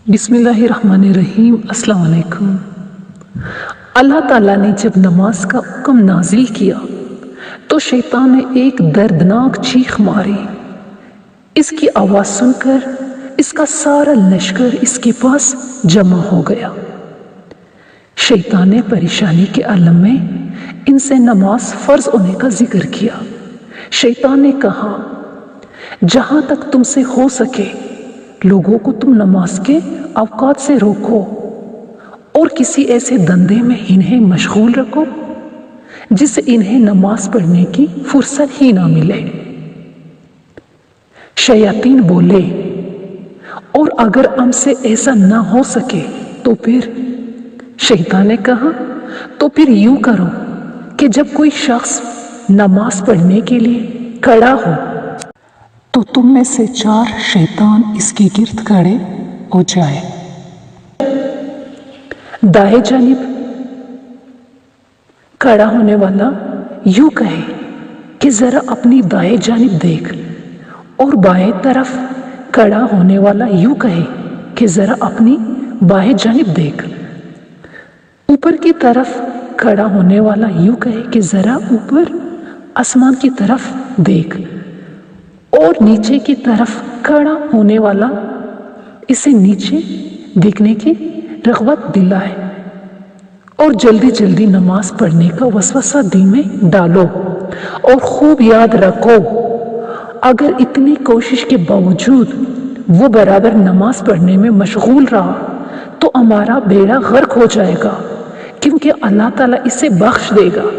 बिस्मिल्लाहिर्रहमानिर्रहीम। अस्सलाम वालेकुम। अल्लाह ताला ने जब नमाज का हुक्म नाजिल किया तो शैतान ने एक दर्दनाक चीख मारी। इसकी आवाज़ सुनकर इसका सारा लश्कर इसके पास जमा हो गया। शैतान ने परेशानी के आलम में इनसे नमाज फ़र्ज होने का जिक्र किया। शैतान ने कहा, जहाँ तक तुमसे हो सके लोगों को तुम नमाज के औकात से रोको और किसी ऐसे धंधे में इन्हें मशगूल रखो जिससे इन्हें नमाज पढ़ने की फुर्सत ही ना मिले। शयातीन बोले, और अगर हमसे ऐसा ना हो सके तो फिर? शैतान ने कहा, तो फिर यूं करो कि जब कोई शख्स नमाज पढ़ने के लिए खड़ा हो तो तुम में से 4 शैतान इसके गिर्द खड़े हो जाए। दाएं जानिब खड़ा होने वाला यूं कहे कि जरा अपनी दाएं जानिब देख, और बाएं तरफ खड़ा होने वाला यूं कहे कि जरा अपनी बाएं जानिब देख। ऊपर की तरफ खड़ा होने वाला यूं कहे कि जरा ऊपर आसमान की तरफ देख, और नीचे की तरफ खड़ा होने वाला इसे नीचे देखने की रग़बत दिलाए, और जल्दी जल्दी नमाज पढ़ने का वसवसा दिल में डालो। और खूब याद रखो, अगर इतनी कोशिश के बावजूद वो बराबर नमाज पढ़ने में मशगूल रहा तो हमारा बेड़ा गर्क हो जाएगा, क्योंकि अल्लाह ताला इसे बख्श देगा।